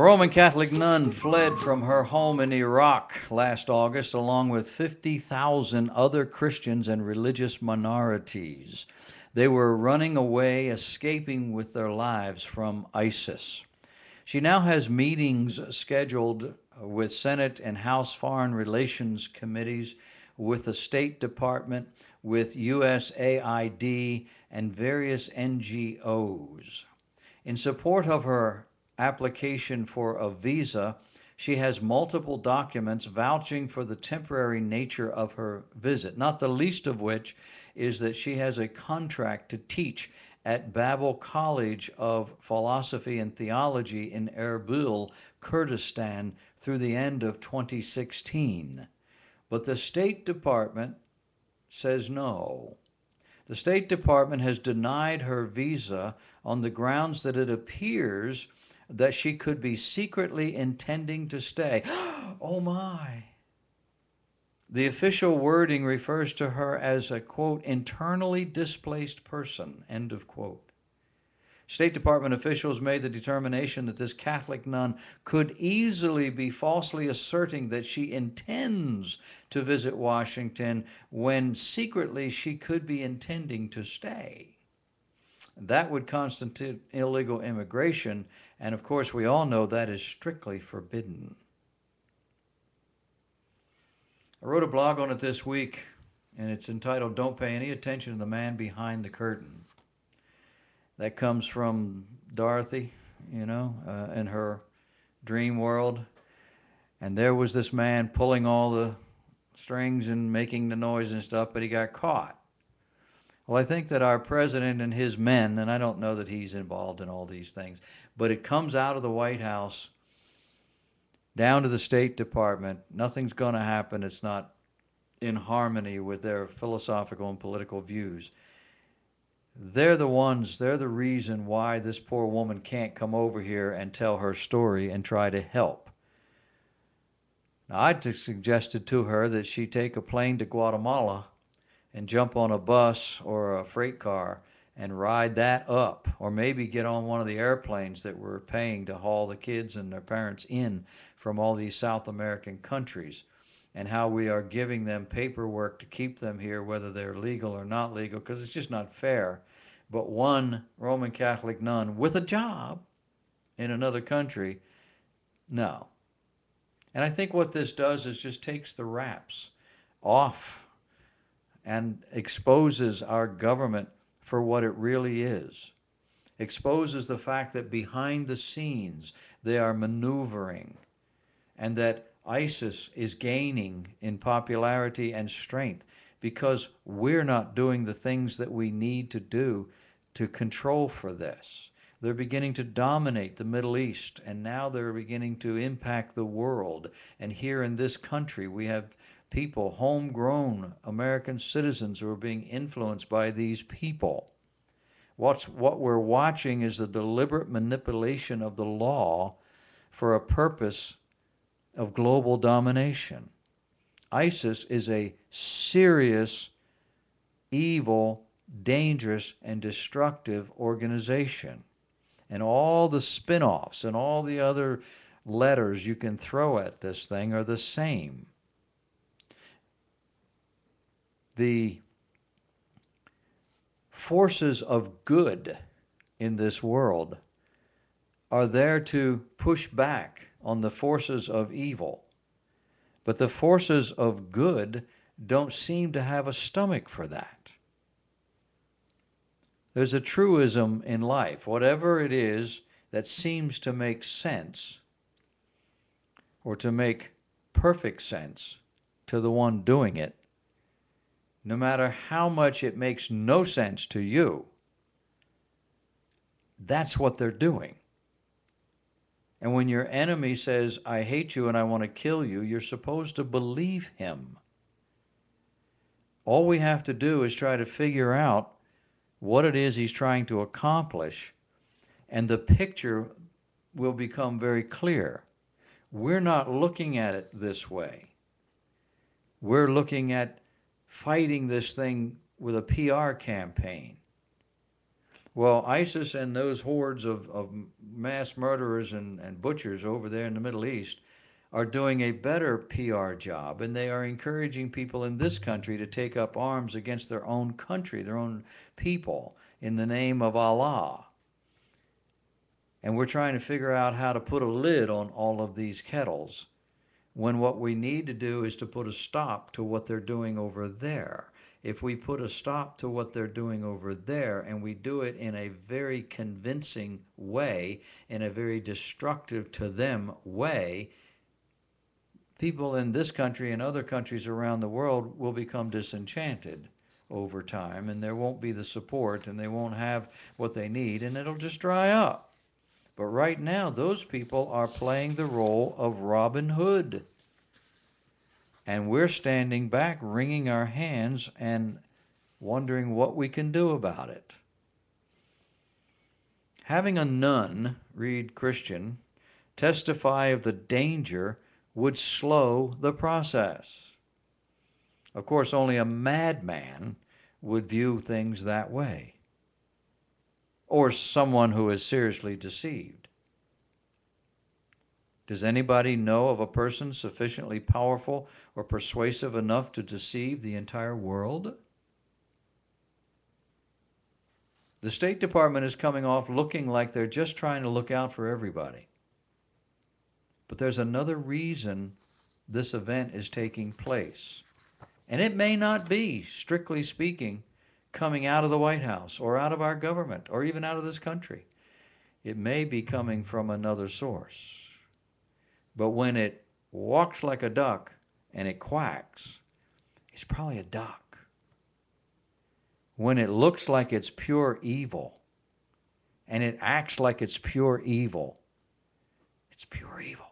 A Roman Catholic nun fled from her home in Iraq last August, along with 50,000 other Christians and religious minorities. They were running away, escaping with their lives from ISIS. She now has meetings scheduled with Senate and House Foreign Relations committees, with the State Department, with USAID, and various NGOs. In support of her application for a visa, she has multiple documents vouching for the temporary nature of her visit, not the least of which is that she has a contract to teach at Babel College of Philosophy and Theology in Erbil, Kurdistan, through the end of 2016. But the State Department says no. The State Department has denied her visa on the grounds that it appears that she could be secretly intending to stay. Oh my. The official wording refers to her as a, quote, internally displaced person, end of quote. State Department officials made the determination that this Catholic nun could easily be falsely asserting that she intends to visit Washington when secretly she could be intending to stay. That would constitute illegal immigration, and of course we all know that is strictly forbidden. I wrote a blog on it this week, and it's entitled, Don't Pay Any Attention to the Man Behind the Curtain. That comes from Dorothy, in her dream world. And there was this man pulling all the strings and making the noise and stuff, but he got caught. Well, I think that our president and his men, and I don't know that he's involved in all these things, but it comes out of the White House down to the State Department. Nothing's going to happen. It's not in harmony with their philosophical and political views. They're the reason why this poor woman can't come over here and tell her story and try to help. Now, I'd suggested to her that she take a plane to Guatemala and jump on a bus or a freight car and ride that up, or maybe get on one of the airplanes that we're paying to haul the kids and their parents in from all these South American countries, and how we are giving them paperwork to keep them here, whether they're legal or not legal, because it's just not fair. But one Roman Catholic nun with a job in another country, no. And I think what this does is just takes the wraps off and exposes our government for what it really is. Exposes the fact that behind the scenes they are maneuvering, and that ISIS is gaining in popularity and strength because we're not doing the things that we need to do to control for this. They're beginning to dominate the Middle East, and now they're beginning to impact the world. And here in this country, we have people, homegrown American citizens, who are being influenced by these people. What we're watching is the deliberate manipulation of the law for a purpose of global domination. ISIS is a serious, evil, dangerous, and destructive organization. And all the spin-offs and all the other letters you can throw at this thing are the same. The forces of good in this world are there to push back on the forces of evil. But the forces of good don't seem to have a stomach for that. There's a truism in life. Whatever it is that seems to make sense, or to make perfect sense to the one doing it, no matter how much it makes no sense to you, that's what they're doing. And when your enemy says, I hate you and I want to kill you, you're supposed to believe him. All we have to do is try to figure out what it is he's trying to accomplish, and the picture will become very clear. We're not looking at it this way. We're looking at fighting this thing with a PR campaign. Well, ISIS and those hordes of mass murderers and butchers over there in the Middle East are doing a better PR job, and they are encouraging people in this country to take up arms against their own country, their own people, in the name of Allah. And we're trying to figure out how to put a lid on all of these kettles, when what we need to do is to put a stop to what they're doing over there. If we put a stop to what they're doing over there, and we do it in a very convincing way, in a very destructive to them way, people in this country and other countries around the world will become disenchanted over time, and there won't be the support, and they won't have what they need, and it'll just dry up. But right now, those people are playing the role of Robin Hood. And we're standing back, wringing our hands, and wondering what we can do about it. Having a nun, read Christian, testify of the danger would slow the process. Of course, only a madman would view things that way, or someone who is seriously deceived. Does anybody know of a person sufficiently powerful or persuasive enough to deceive the entire world? The State Department is coming off looking like they're just trying to look out for everybody. But there's another reason this event is taking place. And it may not be, strictly speaking, coming out of the White House or out of our government or even out of this country. It may be coming from another source. But when it walks like a duck and it quacks, it's probably a duck. When it looks like it's pure evil and it acts like it's pure evil, it's pure evil.